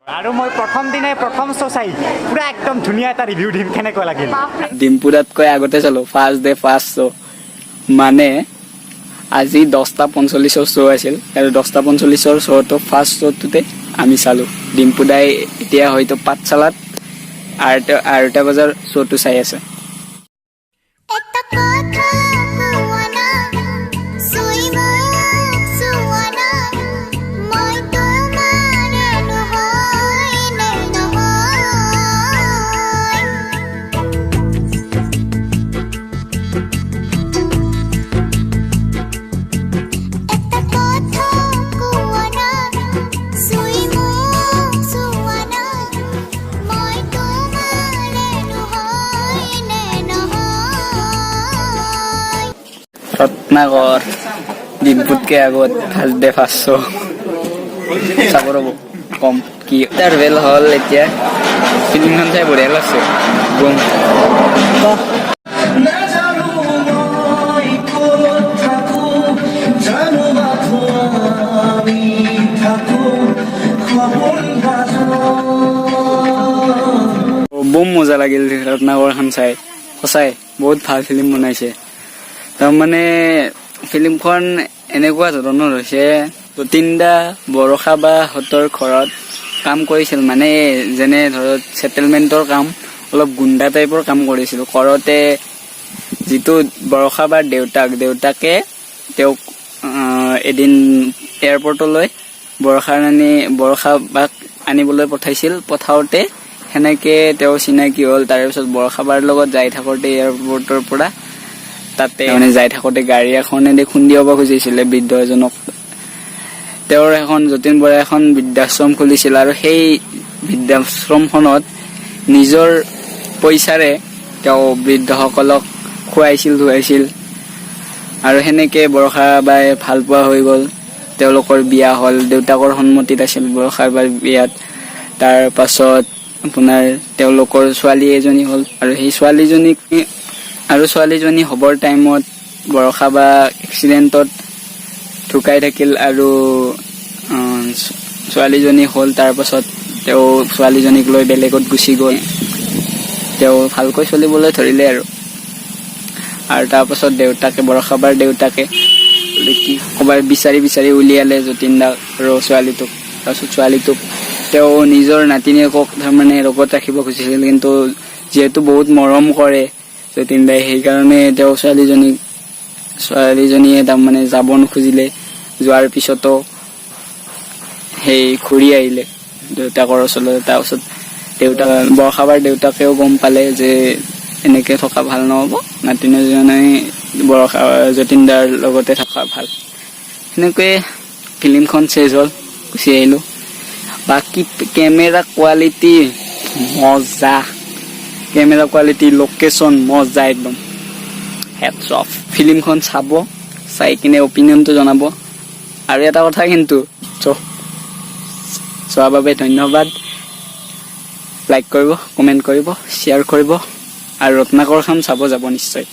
আৰু মই প্ৰথম দিনাই প্ৰথম শ্ব' চাই পুৰা একদম ধুনীয়া এটা ৰিভিউ দিম কেনেকুৱা লাগিল ডিম্পুদাতকৈ আগতে চালো ফাৰ্ষ্ট ডে ফাৰ্ষ্ট শ্ব' মানে আজি 10:45 শ্ব' আছিল আৰু 10:45 শ্ব'টো ফাৰ্ষ্ট শ্ব'টোতে আমি চালো ডিম্পুদাই এতিয়া হয়তো পাঠশালাত 8টা বজাৰ শ্ব'টো চাই আছে ৰত্নাকৰ ডিম্পুতকৈ আগত ফাৰ্ষ্ট ডে ফাৰ্ষ্ট শ্ব' চাব ৰ'ব কম কি ইণ্টাৰভেল হ'ল এতিয়া ফিল্মখন চাই বঢ়িয়া লাগছে বুম বুম মজা লাগিল ৰত্নাকৰখন চাই সঁচাই বহুত ভাল ফিল্ম বনাইছে তাৰমানে ফিল্মখন এনেকুৱা ধৰণৰ হৈছে যতীনদা বৰষা বাহঁতৰ ঘৰত কাম কৰিছিল মানে যেনে ধৰক ছেটেলমেণ্টৰ কাম অলপ গুণ্ডা টাইপৰ কাম কৰিছিল কৰোঁতে যিটো বৰষা বাৰ দেউতাকে তেওঁক এদিন এয়াৰপৰ্টলৈ বৰষা বাক আনিবলৈ পঠাইছিল পঠাওঁতে সেনেকৈ তেওঁ চিনাকি হ'ল তাৰপিছত বৰষা বাৰ লগত যাই থাকোঁতে এয়াৰপৰ্টৰ পৰা তাতে মানে যাই থাকোঁতে গাড়ী এখনেদি খুন্দিয়াব খুজিছিলে বৃদ্ধ এজনক তেওঁৰ এখন যতীন বৰাই এখন বৃদ্ধাশ্ৰম খুলিছিল আৰু সেই বৃদ্ধাশ্ৰমখনত নিজৰ পইচাৰে তেওঁ বৃদ্ধসকলক খুৱাইছিল ধুৱাইছিল আৰু সেনেকৈ বৰষা বাই ভাল পোৱা হৈ গ'ল তেওঁলোকৰ বিয়া হ'ল দেউতাকৰ সন্মতিত আছিল বৰষা বাৰ বিয়াত তাৰ পাছত আপোনাৰ তেওঁলোকৰ ছোৱালী এজনী হ'ল আৰু সেই ছোৱালীজনী হ'বৰ টাইমত বৰষা বা এক্সিডেণ্টত ঢুকাই থাকিল আৰু ছোৱালীজনী হ'ল তাৰ পাছত তেওঁ ছোৱালীজনীক লৈ বেলেগত গুচি গ'ল তেওঁ ভালকৈ চলিবলৈ ধৰিলে আৰু তাৰপাছত বৰষা বাৰ দেউতাকে কি ক'ৰবাত বিচাৰি উলিয়ালে যতীনদাক আৰু ছোৱালীটোক তাৰপিছত ছোৱালীটোক তেওঁ নিজৰ নাতিনীয়েকক তাৰমানে লগত ৰাখিব খুজিছিল কিন্তু যিহেতু বহুত মৰম কৰে যতীনদাই সেইকাৰণে তেওঁ ছোৱালীজনীয়ে তাৰমানে যাব নোখুজিলে যোৱাৰ পিছতো সেই ঘূৰি আহিলে দেউতাকৰ ওচৰলৈ তাৰপিছত বৰষা বাৰ দেউতাকেও গম পালে যে এনেকৈ থকা ভাল নহ'ব নাতিনীজনী যতীনদাৰ লগতে থকা ভাল সেনেকৈয়ে ফিল্মখন চেজ হ'ল গুচি আহিলোঁ বাকী কেমেৰা কোৱালিটি লোকেশ্যন মজা একদম হেডছ অফ ফিল্মখন চাই কিনে অপিনিয়নটো জনাব আৰু এটা কথা কিন্তু চোৱাৰ বাবে ধন্যবাদ লাইক কৰিব কমেণ্ট কৰিব শ্বেয়াৰ কৰিব আৰু ৰত্নাকৰখন চাব যাব নিশ্চয়